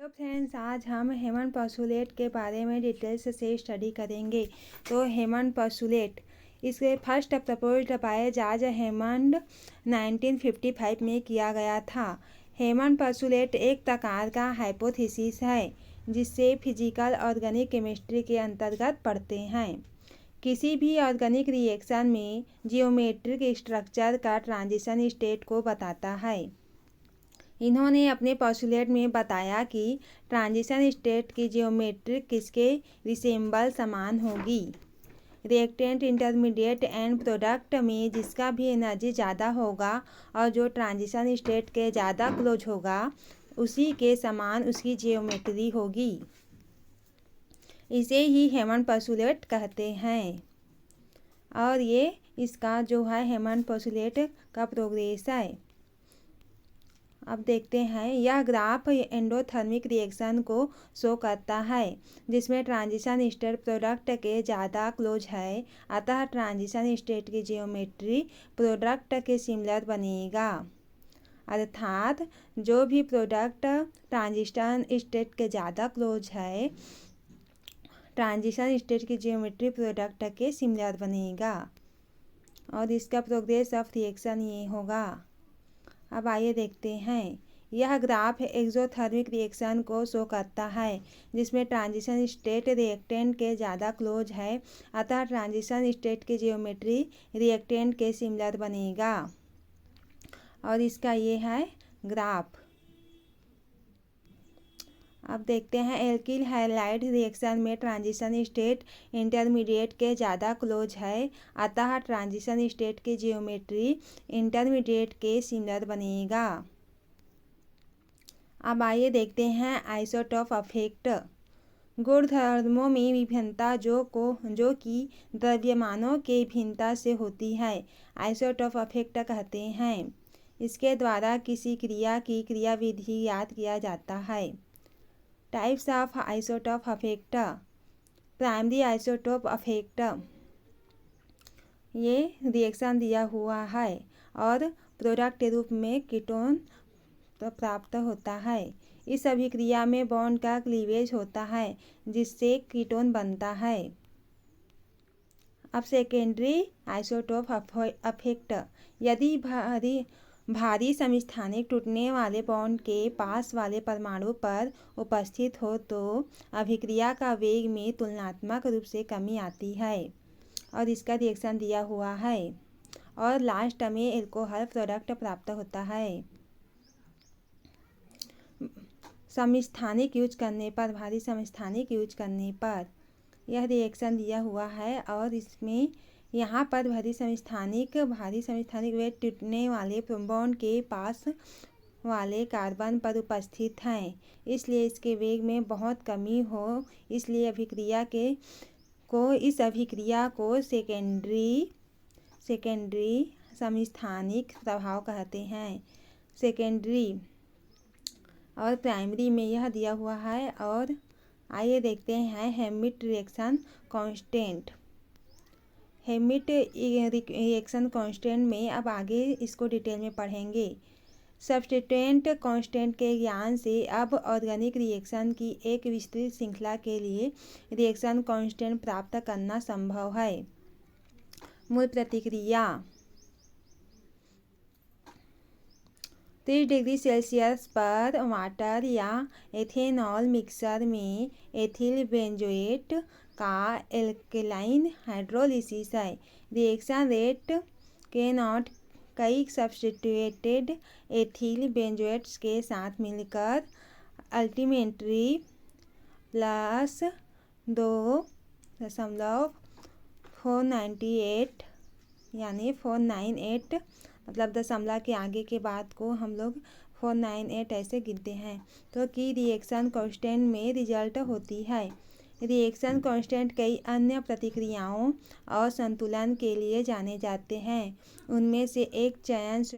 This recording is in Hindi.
फ्रेंड्स, आज हम हेमंड पोस्टुलेट के बारे में डिटेल्स से स्टडी करेंगे। तो हेमंड पोस्टुलेट इसके first proposed by George Hammond 1955 में किया गया था। हेमंड पोस्टुलेट एक प्रकार का हाइपोथेसिस है जिससे फिजिकल ऑर्गेनिक केमिस्ट्री के अंतर्गत पढ़ते हैं। किसी भी ऑर्गेनिक रिएक्शन में जियोमेट्रिक स्ट्रक्चर का ट्रांजिशन स्टेट को बताता है। इन्होंने अपने पोस्टुलेट में बताया कि ट्रांजिशन स्टेट की जियोमेट्रिक किसके रिसेम्बल समान होगी। रिएक्टेंट, इंटरमीडिएट एंड प्रोडक्ट में जिसका भी एनर्जी ज़्यादा होगा और जो ट्रांजिशन स्टेट के ज़्यादा क्लोज होगा उसी के समान उसकी जियोमेट्री होगी। इसे ही हेमंड पोस्टुलेट कहते हैं। और ये इसका जो है हेमंड पोस्टुलेट का प्रोग्रेस है। अब देखते हैं, यह ग्राफ एंडोथर्मिक रिएक्शन को शो करता है जिसमें ट्रांजिशन स्टेट प्रोडक्ट के ज़्यादा क्लोज है, अतः ट्रांजिशन स्टेट की जियोमेट्री प्रोडक्ट के सिमिलर बनेगा। अर्थात जो भी प्रोडक्ट ट्रांजिशन स्टेट के ज़्यादा क्लोज है, ट्रांजिशन स्टेट की जियोमेट्री प्रोडक्ट के सिमिलर बनेगा और इसका प्रोग्रेस ऑफ रिएक्शन ये होगा। अब आइए देखते हैं, यह ग्राफ एक्सोथर्मिक रिएक्शन को शो करता है जिसमें ट्रांजिशन स्टेट रिएक्टेंट के ज़्यादा क्लोज है, अतः ट्रांजिशन स्टेट की जियोमेट्री रिएक्टेंट के सिमिलर बनेगा और इसका ये है ग्राफ। अब देखते हैं, एल्किल हैलाइड रिएक्शन में ट्रांजिशन स्टेट इंटरमीडिएट के ज़्यादा क्लोज है, अतः ट्रांजिशन स्टेट की जियोमेट्री इंटरमीडिएट के सिमिलर बनेगा। अब आइए देखते हैं आइसोटोप इफेक्ट। गुणधर्मों में विभिन्नता जो कि द्रव्यमानों के भिन्नता से होती है, आइसोटोप इफेक्ट कहते हैं। इसके द्वारा किसी क्रिया की क्रियाविधि ज्ञात किया जाता है। Types of isotope effect. Primary isotope effect, ये रिएक्शन दिया हुआ है और प्रोडक्ट के रूप में कीटोन प्राप्त होता है। इस अभिक्रिया में बॉन्ड का क्लीवेज होता है जिससे कीटोन बनता है। अब सेकेंडरी आइसोटोप इफेक्ट, यदि भारी समस्थानिक टूटने वाले बॉन्ड के पास वाले परमाणु पर उपस्थित हो तो अभिक्रिया का वेग में तुलनात्मक रूप से कमी आती है और इसका रिएक्शन दिया हुआ है और लास्ट में एल्कोहल प्रोडक्ट प्राप्त होता है। समस्थानिक यूज करने पर, भारी समस्थानिक यूज करने पर यह रिएक्शन दिया हुआ है और इसमें यहाँ पर भारी समस्थानिक वे टूटने वाले बॉन्ड के पास वाले कार्बन पर उपस्थित हैं, इसलिए इसके वेग में बहुत कमी हो, इसलिए इस अभिक्रिया को सेकेंडरी समस्थानिक प्रभाव कहते हैं। सेकेंडरी और प्राइमरी में यह दिया हुआ है। और आइए देखते हैं हेमिट रिएक्शन कांस्टेंट। हेमिट रिएक्शन कांस्टेंट में अब आगे इसको डिटेल में पढ़ेंगे। सब्स्टिट्यूएंट कांस्टेंट के ज्ञान से अब ऑर्गेनिक रिएक्शन की एक विस्तृत श्रृंखला के लिए रिएक्शन कांस्टेंट प्राप्त करना संभव है। मूल प्रतिक्रिया 30 डिग्री सेल्सियस पर वाटर या एथेनॉल मिक्सर में एथिल बेंजोएट का एल्केलाइन हाइड्रोलिसिस है। रिएक्शन रेट के नॉट कई सब्स्टिट्यूटेड एथिल बेंजोएट्स के साथ मिलकर अल्टीमेटली प्लस 2.498 यानी 498, मतलब दशमलव के आगे के बाद को हम लोग 498 ऐसे गिनते हैं तो की रिएक्शन कांस्टेंट में रिजल्ट होती है। रिएक्शन कांस्टेंट कई अन्य प्रतिक्रियाओं और संतुलन के लिए जाने जाते हैं, उनमें से एक चयन